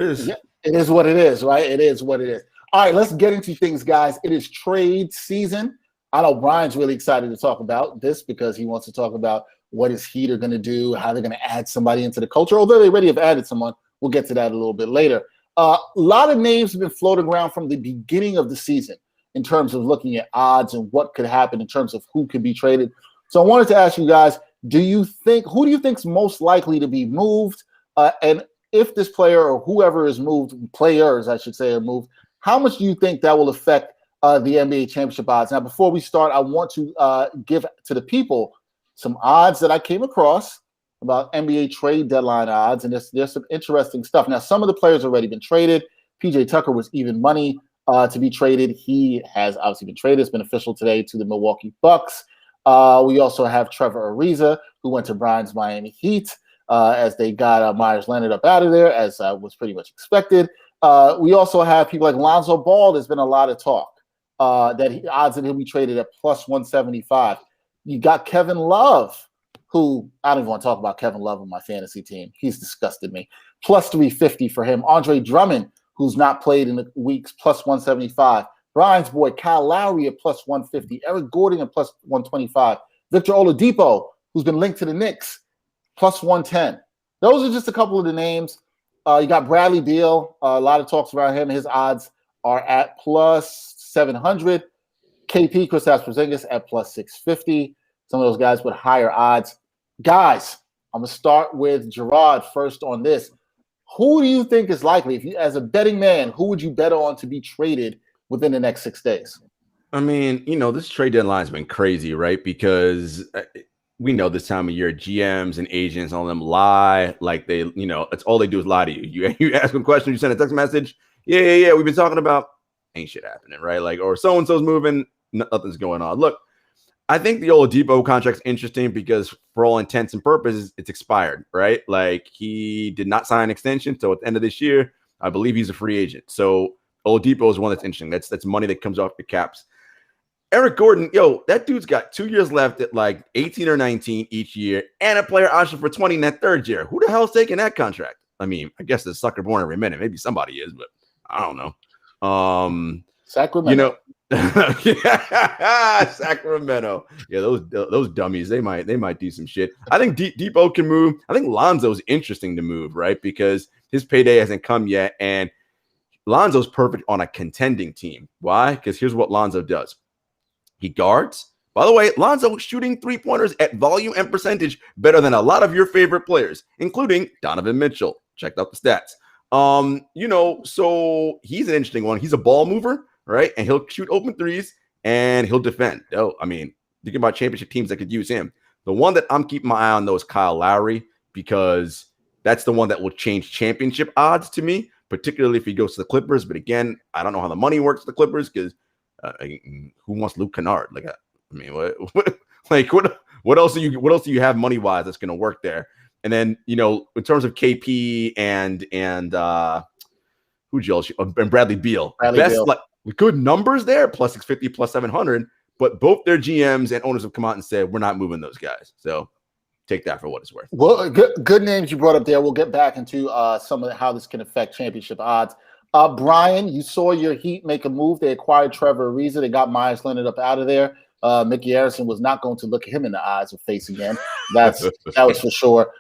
Yeah, it is what it is, right? It is what it is. All right, let's get into things, guys. It is trade season. I know Brian's really excited to talk about this because he wants to talk about what his Heat are going to do, how they're going to add somebody into the culture. Although they already have added someone, we'll get to that a little bit later. A lot of names have been floated around from the beginning of the season in terms of looking at odds and what could happen in terms of who could be traded. So I wanted to ask you guys, who do you think is most likely to be moved? And if this player or whoever is moved, players, I should say, are moved, how much do you think that will affect the NBA championship odds? Now, before we start, I want to give to the people some odds that I came across about NBA trade deadline odds, and there's some interesting stuff. Now, some of the players already been traded. PJ Tucker was even money to be traded. He has obviously been traded. It's been official today to the Milwaukee Bucks. We also have Trevor Ariza, who went to Brian's Miami Heat as they got Myers Leonard up out of there, as was pretty much expected. We also have people like Lonzo Ball. There's been a lot of talk odds that he'll be traded at plus 175. You got Kevin Love, who I don't even want to talk about Kevin Love on my fantasy team. He's disgusted me. Plus 350 for him. Andre Drummond, who's not played in the weeks, plus 175. Brian's boy, Kyle Lowry at plus 150. Eric Gordon at plus 125. Victor Oladipo, who's been linked to the Knicks, plus 110. Those are just a couple of the names. You got Bradley Beal. A lot of talks around him. His odds are at plus 700. KP, Kristaps Porzingis, at plus 650. Some of those guys with higher odds. Guys, I'm going to start with Gerard first on this. Who do you think is likely, if you, as a betting man, who would you bet on to be traded within the next 6 days? I mean, this trade deadline has been crazy, right? Because we know this time of year, GMs and agents, all of them lie. Like it's all they do is lie to you. You ask them questions, you send a text message. Yeah. We've been talking about ain't shit happening, right? Like, or so-and-so's moving, nothing's going on. Look, I think the Oladipo contract's interesting because for all intents and purposes, it's expired, right? Like he did not sign an extension. So at the end of this year, I believe he's a free agent. So Oladipo is one that's interesting. That's money that comes off the caps. Eric Gordon, that dude's got 2 years left at like 18 or 19 each year and a player option for 20 in that third year. Who the hell's taking that contract? I mean, I guess the sucker born every minute. Maybe somebody is, but I don't know. Sacramento. Yeah, Sacramento. Yeah, those dummies, they might do some shit. I think Depot can move. I think Lonzo's interesting to move, right? Because his payday hasn't come yet, and Lonzo's perfect on a contending team. Why? Because here's what Lonzo does. He guards. By the way, Lonzo shooting three-pointers at volume and percentage better than a lot of your favorite players, including Donovan Mitchell. Checked out the stats. So he's an interesting one. He's a ball mover, right? And he'll shoot open threes and he'll defend. I mean, thinking about championship teams that could use him. The one that I'm keeping my eye on, though, is Kyle Lowry, because that's the one that will change championship odds to me, particularly if he goes to the Clippers. But again, I don't know how the money works for the Clippers because who wants Luke Kennard? Like, I mean, what else do you have money wise that's going to work there? And then, in terms of KP and who else? And Bradley Beal. Beal. Like good numbers there, plus 650, plus 700. But both their GMs and owners have come out and said, we're not moving those guys. So take that for what it's worth. Well, good names you brought up there. We'll get back into some of how this can affect championship odds. Brian, you saw your Heat make a move. They acquired Trevor Ariza. They got Myers Leonard up out of there. Mickey Harrison was not going to look him in the eyes of face again. That was for sure.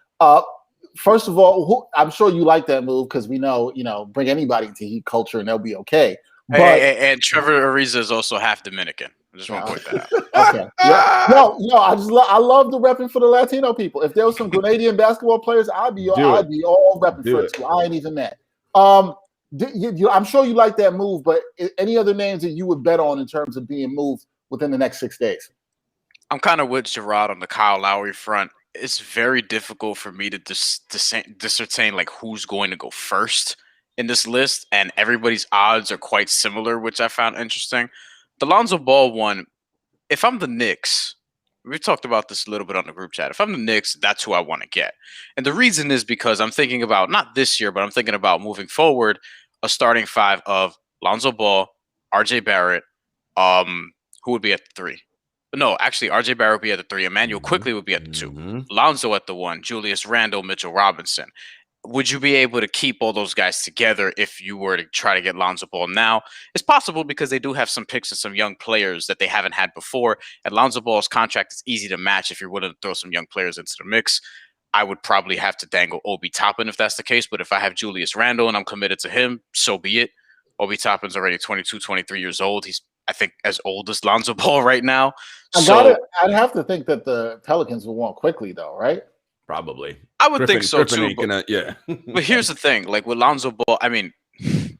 First of all, I'm sure you like that move because we know, bring anybody into Heat culture and they'll be okay. But, and Trevor Ariza is also half Dominican. I just want to point that out. Okay. Yeah. No, I love the repping for the Latino people. If there was some Grenadian basketball players, I'd be all repping for it. So I ain't even mad. I'm sure you like that move, but any other names that you would bet on in terms of being moved within the next 6 days? I'm kind of with Gerard on the Kyle Lowry front. It's very difficult for me to discern like who's going to go first in this list, and everybody's odds are quite similar, which I found interesting. The Lonzo Ball one, if I'm the Knicks, we talked about this a little bit on the group chat. If I'm the Knicks, that's who I want to get. And the reason is because I'm thinking about, not this year, but I'm thinking about moving forward, a starting five of Lonzo Ball, RJ Barrett, who would be at the 3? No, actually, RJ Barrett would be at the 3. Emmanuel Quickly would be at the 2. Lonzo at the 1. Julius Randle, Mitchell Robinson. would you be able to keep all those guys together if you were to try to get Lonzo Ball now? It's possible because they do have some picks and some young players that they haven't had before. And Lonzo Ball's contract is easy to match if you're willing to throw some young players into the mix. I would probably have to dangle Obi Toppin if that's the case. But if I have Julius Randle and I'm committed to him, so be it. Obi Toppin's already 22, 23 years old. He's, I think, as old as Lonzo Ball right now. I'd have to think that the Pelicans will want quickly, though, right? Probably. I would think so too. Yeah. But here's the thing, like with Lonzo Ball, I mean,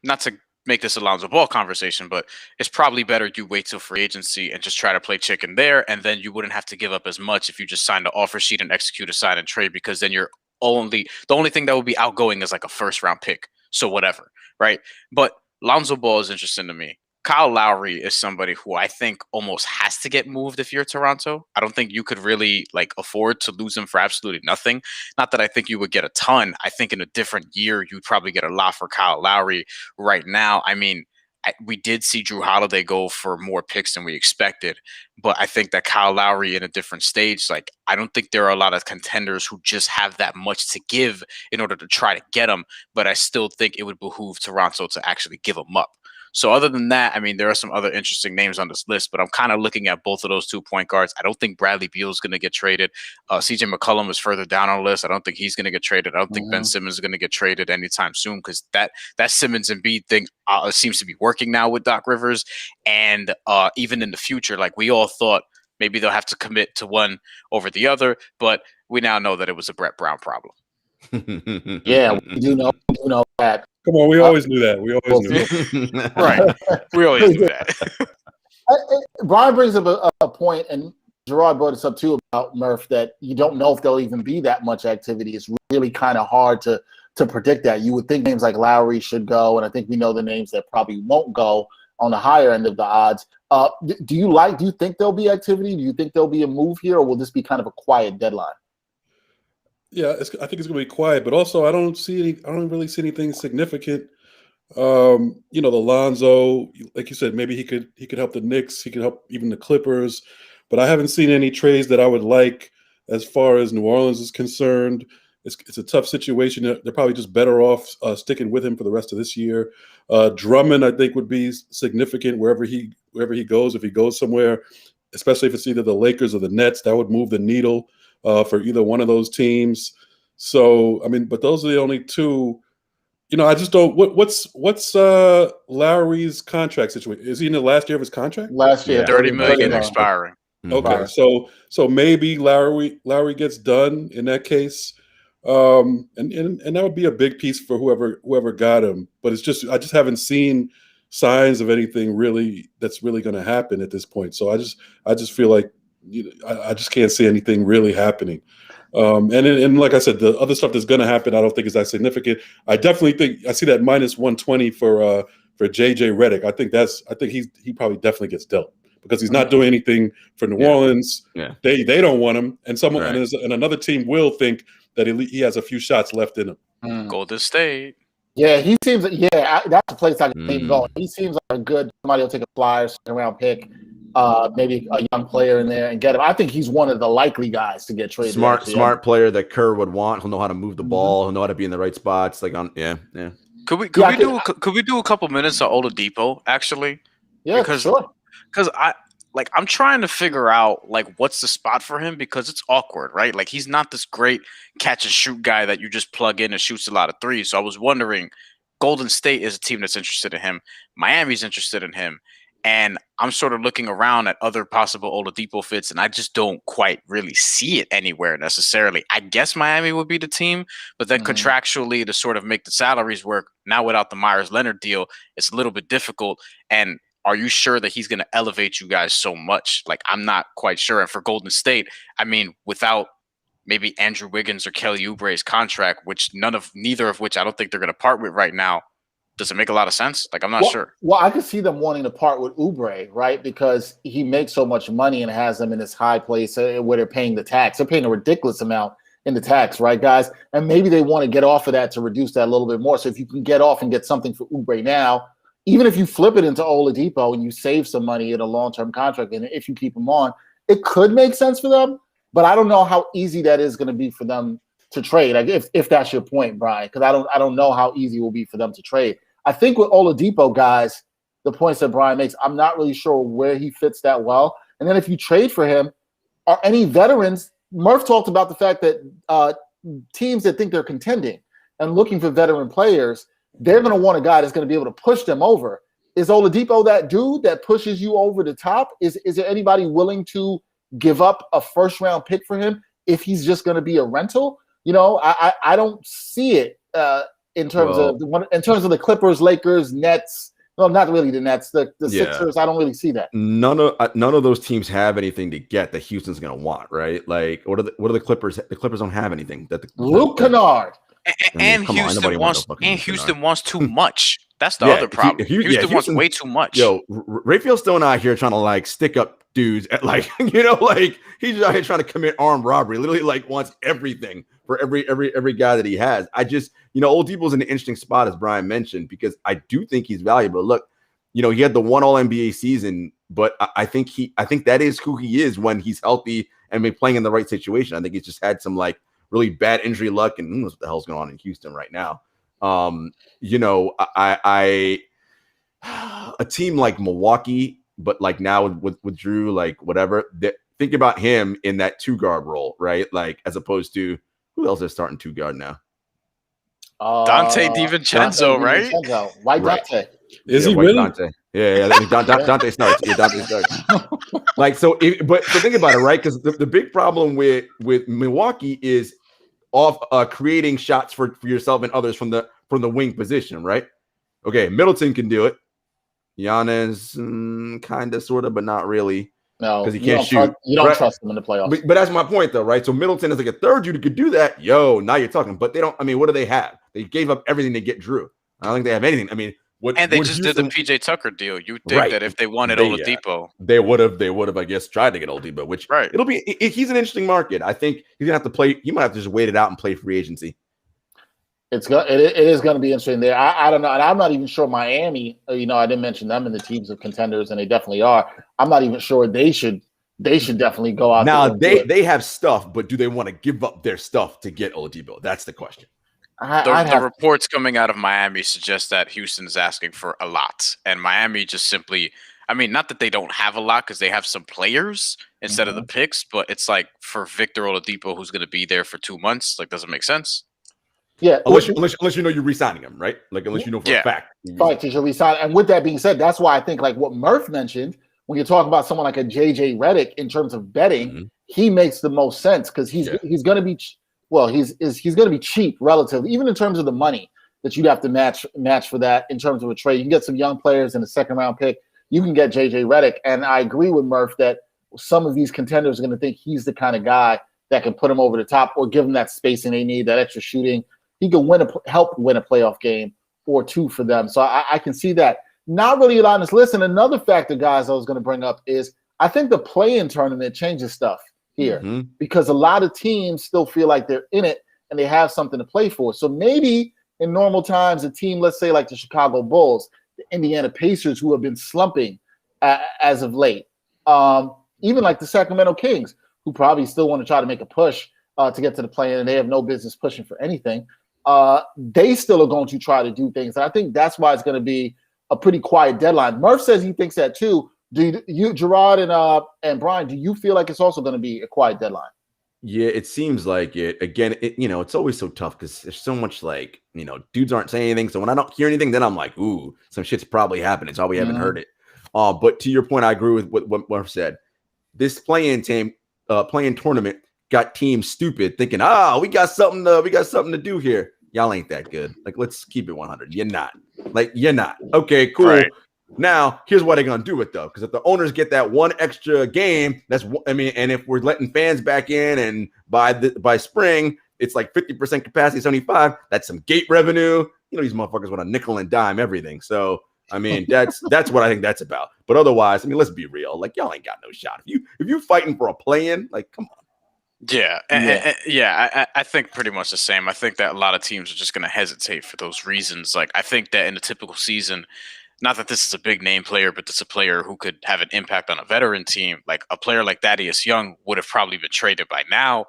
not to make this a Lonzo Ball conversation, but it's probably better you wait till free agency and just try to play chicken there, and then you wouldn't have to give up as much if you just signed the offer sheet and execute a sign and trade, because then the only thing that would be outgoing is like a first round pick. So whatever, right? But Lonzo Ball is interesting to me. Kyle Lowry is somebody who I think almost has to get moved if you're Toronto. I don't think you could really like afford to lose him for absolutely nothing. Not that I think you would get a ton. I think in a different year, you'd probably get a lot for Kyle Lowry. Right now, I mean, we did see Drew Holiday go for more picks than we expected, but I think that Kyle Lowry in a different stage, like I don't think there are a lot of contenders who just have that much to give in order to try to get him, but I still think it would behoove Toronto to actually give him up. So other than that, I mean, there are some other interesting names on this list, but I'm kind of looking at both of those 2 point guards. I don't think Bradley Beal is going to get traded. CJ McCollum is further down on the list. I don't think he's going to get traded. I don't think Ben Simmons is going to get traded anytime soon, because that Simmons and Embiid thing seems to be working now with Doc Rivers. And even in the future, like we all thought maybe they'll have to commit to one over the other, but we now know that it was a Brett Brown problem. Yeah, we do know that. Come on, we always knew that. We always knew that. Right. We always knew that. Brian brings up a point, and Gerard brought this up too about Murph, that you don't know if there'll even be that much activity. It's really kind of hard to predict that. You would think names like Lowry should go, and I think we know the names that probably won't go on the higher end of the odds. Do you think there'll be activity? Do you think there'll be a move here, or will this be kind of a quiet deadline? Yeah, I think it's going to be quiet, but also I don't really see anything significant. The Lonzo, like you said, maybe he could help the Knicks, he could help even the Clippers, but I haven't seen any trades that I would like as far as New Orleans is concerned. It's a tough situation. They're probably just better off sticking with him for the rest of this year. Drummond, I think, would be significant wherever he goes. If he goes somewhere, especially if it's either the Lakers or the Nets, that would move the needle for either one of those teams. So, I mean, but those are the only two. I just don't. What's Lowry's contract situation? Is he in the last year of his contract? Last year, $30 million expiring. Okay, so maybe Lowry gets done in that case, and that would be a big piece for whoever got him. But it's just I just haven't seen signs of anything really that's really going to happen at this point. So I just feel like I just can't see anything really happening. And like I said, the other stuff that's going to happen, I don't think is that significant. I definitely think I see that minus 120 for JJ Redick. I think he probably definitely gets dealt because he's not doing anything for New Orleans. Yeah. They don't want him, and and another team will think that he has a few shots left in him. Golden State. Yeah, he seems. Yeah, that's a place I can see him going. He seems like a good somebody will take a flyer, second round pick. Maybe a young player in there and get him. I think he's one of the likely guys to get traded. Smart player that Kerr would want. He'll know how to move the ball. He'll know how to be in the right spots. Could we do a couple minutes on Oladipo actually? Yeah, sure. Because I'm trying to figure out what's the spot for him, because it's awkward, right? Like he's not this great catch and shoot guy that you just plug in and shoots a lot of threes. So I was wondering, Golden State is a team that's interested in him. Miami's interested in him. And I'm sort of looking around at other possible Oladipo fits, and I just don't quite really see it anywhere necessarily. I guess Miami would be the team, but then contractually to sort of make the salaries work, now without the Myers-Leonard deal, it's a little bit difficult. And are you sure that he's going to elevate you guys so much? I'm not quite sure. And for Golden State, I mean, without maybe Andrew Wiggins or Kelly Oubre's contract, neither of which I don't think they're going to part with right now, does it make a lot of sense? I'm not sure. Well, I could see them wanting to part with Oubre, right? Because he makes so much money and has them in this high place where they're paying the tax. They're paying a ridiculous amount in the tax, right, guys? And maybe they want to get off of that to reduce that a little bit more. So if you can get off and get something for Oubre now, even if you flip it into Oladipo and you save some money in a long-term contract, and if you keep him on, it could make sense for them. But I don't know how easy that is going to be for them to trade. Like if that's your point, Brian, because I don't know how easy it will be for them to trade. I think with Oladipo, guys, the points that Brian makes, I'm not really sure where he fits that well. And then if you trade for him, are any veterans? Murph talked about the fact that teams that think they're contending and looking for veteran players, they're going to want a guy that's going to be able to push them over. Is Oladipo that dude that pushes you over the top? Is there anybody willing to give up a first-round pick for him if he's just going to be a rental? You know, I don't see it in terms of the Clippers, Lakers, Nets. Well, not really the Nets. The Sixers, I don't really see that. None of those teams have anything to get that Houston's going to want, right? Like, what are the Clippers? The Clippers don't have anything. Luke Kennard. And Houston wants too much. That's the other problem. Houston wants way too much. Yo, Raphael's still out here trying to like stick up dudes at like, you know, like he's out here trying to commit armed robbery. Literally, like wants everything for every guy that he has. I just, you know, Oladipo's in an interesting spot, as Brian mentioned, because I do think he's valuable. Look, you know, he had the one All NBA season, but I think that is who he is when he's healthy and been playing in the right situation. I think he's just had some like really bad injury luck, and who knows what the hell's going on in Houston right now. You know, a team like Milwaukee, but like now with Drew, like whatever, think about him in that 2-guard role, right? Like as opposed to who else is starting 2-guard now? Dante DiVincenzo, right? Why Dante? Is he really? Dante. Yeah. I think Dante starts. Yeah, Dante starts. Like so think about it, right? Because the big problem with Milwaukee is creating shots for yourself and others from the wing position, right? Okay, Middleton can do it. Giannis, kind of, sort of, but not really. No, because he can't shoot. You don't trust him in the playoffs. But that's my point, though, right? So Middleton is like a third dude who could do that. Yo, now you're talking. But they don't. I mean, what do they have? They gave up everything to get Drew. I don't think they have anything. I mean, and they just did the PJ Tucker deal. You think that if they wanted Oladipo, they would have, I guess, tried to get Oladipo. Which it'll be. He's an interesting market. I think he's gonna have to play. He might have to just wait it out and play free agency. It is going to be interesting there. I don't know, and I'm not even sure Miami. You know, I didn't mention them in the teams of contenders, and they definitely are. I'm not even sure they should definitely go out now. There they have stuff, but do they want to give up their stuff to get Oladipo? That's the question. The reports coming out of Miami suggest that Houston is asking for a lot, and Miami just simply. I mean, not that they don't have a lot because they have some players instead of the picks, but it's like for Victor Oladipo, who's going to be there for 2 months, like doesn't make sense. Yeah, unless you know you're re-signing him, right? Like unless you know for a fact. Right, you're re-signing. And with that being said, that's why I think like what Murph mentioned when you talk about someone like a JJ Redick in terms of betting, he makes the most sense because he's going to be he's going to be cheap relatively, even in terms of the money that you'd have to match for that in terms of a trade. You can get some young players in a second-round pick. You can get JJ Redick, and I agree with Murph that some of these contenders are going to think he's the kind of guy that can put them over the top or give them that spacing they need, that extra shooting. He can help win a playoff game or two for them. So I can see that. Not really on this list. And another factor, guys, I was going to bring up is I think the play-in tournament changes stuff here because a lot of teams still feel like they're in it and they have something to play for. So maybe in normal times, a team, let's say like the Chicago Bulls, the Indiana Pacers, who have been slumping as of late, even like the Sacramento Kings, who probably still want to try to make a push to get to the play-in, and they have no business pushing for anything. They still are going to try to do things. And I think that's why it's going to be a pretty quiet deadline. Murph says he thinks that too. Do you, Gerard and Brian, do you feel like it's also going to be a quiet deadline? Yeah, it seems like it. Again, it's always so tough because there's so much like, dudes aren't saying anything. So when I don't hear anything, then I'm like, ooh, some shit's probably happening. So we haven't heard it. But to your point, I agree with what Murph said. This play-in tournament got teams stupid thinking, we got something to do here. Y'all ain't that good. Like, let's keep it 100. You're not. Okay, cool. Right. Now, here's what they're gonna do it though, because if the owners get that one extra game, and if we're letting fans back in, and by spring it's like 50% capacity, 75, that's some gate revenue. These motherfuckers want to nickel and dime everything. So that's what I think that's about. But otherwise, let's be real. Like, y'all ain't got no shot. If you fighting for a play-in, like, come on. I think pretty much the same. I think that a lot of teams are just going to hesitate for those reasons. Like, I think that in a typical season, not that this is a big name player, but this is a player who could have an impact on a veteran team. Like a player like Thaddeus Young would have probably been traded by now.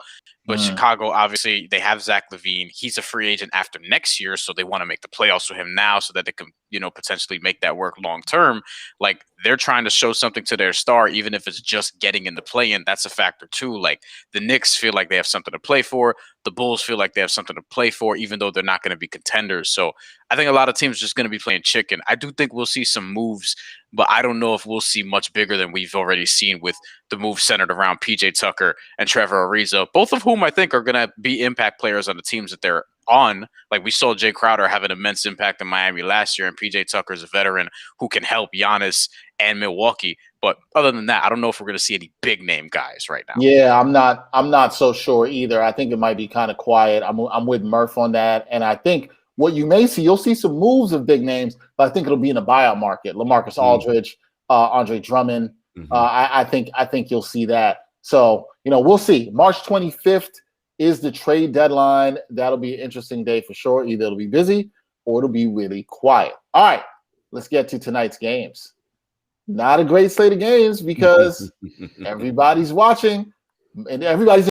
But Chicago, obviously, they have Zach LaVine. He's a free agent after next year, so they want to make the playoffs with him now so that they can, potentially make that work long term. Like, they're trying to show something to their star, even if it's just getting in the play-in. That's a factor too. Like, the Knicks feel like they have something to play for. The Bulls feel like they have something to play for, even though they're not going to be contenders. So I think a lot of teams are just going to be playing chicken. I do think we'll see some moves, but I don't know if we'll see much bigger than we've already seen with the move centered around PJ Tucker and Trevor Ariza, both of whom I think are going to be impact players on the teams that they're on. Like, we saw Jay Crowder have an immense impact in Miami last year, and PJ Tucker is a veteran who can help Giannis and Milwaukee. But other than that, I don't know if we're going to see any big name guys right now. Yeah, I'm not so sure either. I think it might be kind of quiet. I'm with Murph on that, and I think what you may see, you'll see some moves of big names, but I think it'll be in the buyout market. LaMarcus Aldridge, Andre Drummond. I think you'll see that. So we'll see. March 25th is the trade deadline. That'll be an interesting day for sure. Either it'll be busy or it'll be really quiet. All right, let's get to tonight's games. Not a great slate of games because everybody's watching and everybody's